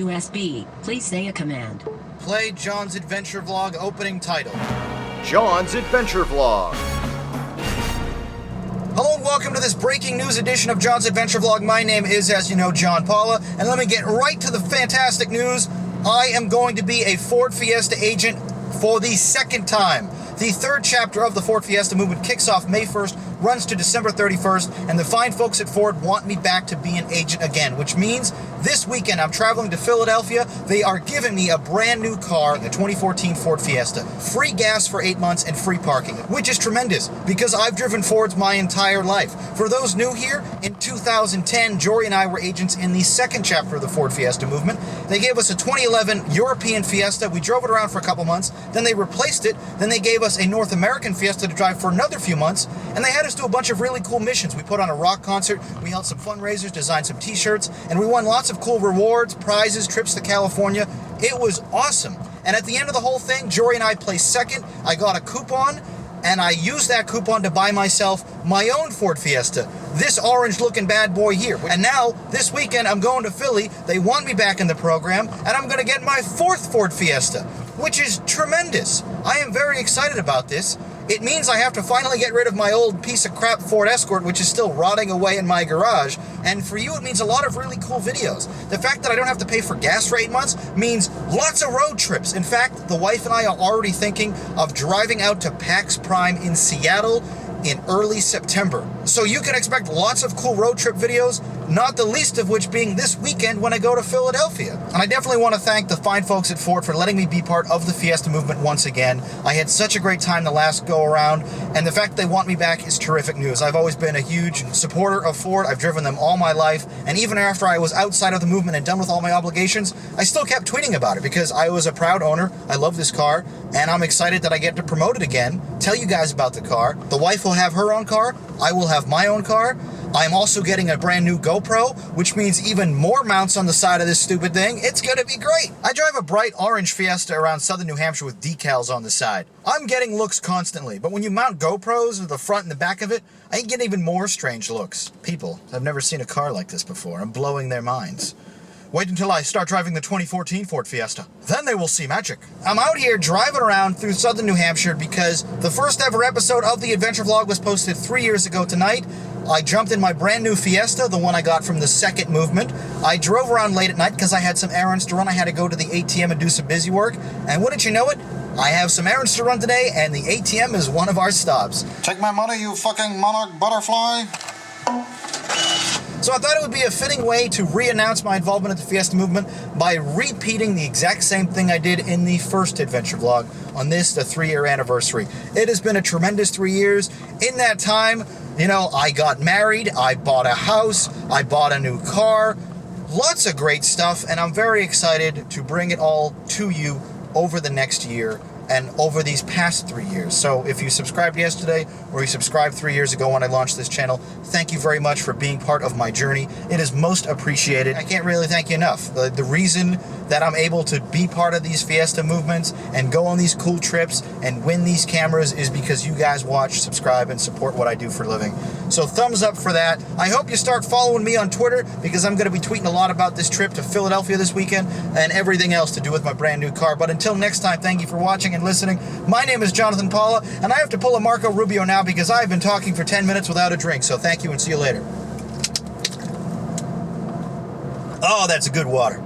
USB, please say a command. Play John's Adventure Vlog opening title. John's Adventure Vlog. Hello and welcome to this breaking news edition of John's Adventure Vlog. My name is, as you know, John Paula, and let me get right to the fantastic news. I am going to be a Ford Fiesta agent for the second time. The third chapter of the Ford Fiesta movement kicks off May 1st, runs to December 31st, and the fine folks at Ford want me back to be an agent again, which means this weekend I'm traveling to Philadelphia. They are giving me a brand new car, the 2014 Ford Fiesta. Free gas for 8 months and free parking, which is tremendous because I've driven Fords my entire life. For those new here, in 2010, Jory and I were agents in the second chapter of the Ford Fiesta movement. They gave us a 2011 European Fiesta. We drove it around for a couple months. Then they replaced it. Then they gave us a North American Fiesta to drive for another few months. And they had us do a bunch of really cool missions. We put on a rock concert. We held some fundraisers, designed some t-shirts, and we won lots of cool rewards, prizes, trips to California. It was awesome. And at the end of the whole thing, Jory and I placed second. I got a coupon, and I used that coupon to buy myself my own Ford Fiesta, this orange-looking bad boy here. And now, this weekend, I'm going to Philly. They want me back in the program, and I'm going to get my fourth Ford Fiesta, which is tremendous. I am very excited about this. It means I have to finally get rid of my old piece of crap Ford Escort, which is still rotting away in my garage. And for you, it means a lot of really cool videos. The fact that I don't have to pay for gas for 8 months means lots of road trips. In fact, the wife and I are already thinking of driving out to PAX Prime in Seattle in early September. So you can expect lots of cool road trip videos, not the least of which being this weekend when I go to Philadelphia. And I definitely want to thank the fine folks at Ford for letting me be part of the Fiesta movement once again. I had such a great time the last go around, and the fact they want me back is terrific news. I've always been a huge supporter of Ford. I've driven them all my life, and even after I was outside of the movement and done with all my obligations, I still kept tweeting about it because I was a proud owner. I love this car, and I'm excited that I get to promote it again, tell you guys about the car. The wife will have her own car. I will have my own car. I'm also getting a brand new GoPro, which means even more mounts on the side of this stupid thing. It's gonna be great. I drive a bright orange Fiesta around southern New Hampshire with decals on the side. I'm getting looks constantly, but when you mount GoPros to the front and the back of it, I get even more strange looks. People have never seen a car like this before. I'm blowing their minds. Wait until I start driving the 2014 Ford Fiesta. Then they will see magic. I'm out here driving around through southern New Hampshire because the first ever episode of the Adventure Vlog was posted 3 years ago tonight. I jumped in my brand new Fiesta, the one I got from the second movement. I drove around late at night because I had some errands to run. I had to go to the ATM and do some busy work. And wouldn't you know it, I have some errands to run today, and the ATM is one of our stops. Take my money, you fucking monarch butterfly. So I thought it would be a fitting way to re-announce my involvement in the Fiesta movement by repeating the exact same thing I did in the first Adventure Vlog on this, the 3-year anniversary. It has been a tremendous 3 years. In that time, you know, I got married, I bought a house, I bought a new car, lots of great stuff, and I'm very excited to bring it all to you over the next year and over these past 3 years. So if you subscribed yesterday or you subscribed 3 years ago when I launched this channel, thank you very much for being part of my journey. It is most appreciated. I can't really thank you enough. The reason that I'm able to be part of these Fiesta movements and go on these cool trips and win these cameras is because you guys watch, subscribe, and support what I do for a living. So thumbs up for that. I hope you start following me on Twitter because I'm going to be tweeting a lot about this trip to Philadelphia this weekend and everything else to do with my brand new car. But until next time, thank you for watching and listening. My name is Jonathan Paula, and I have to pull a Marco Rubio now because I've been talking for 10 minutes without a drink. So thank you and see you later. Oh, that's good water.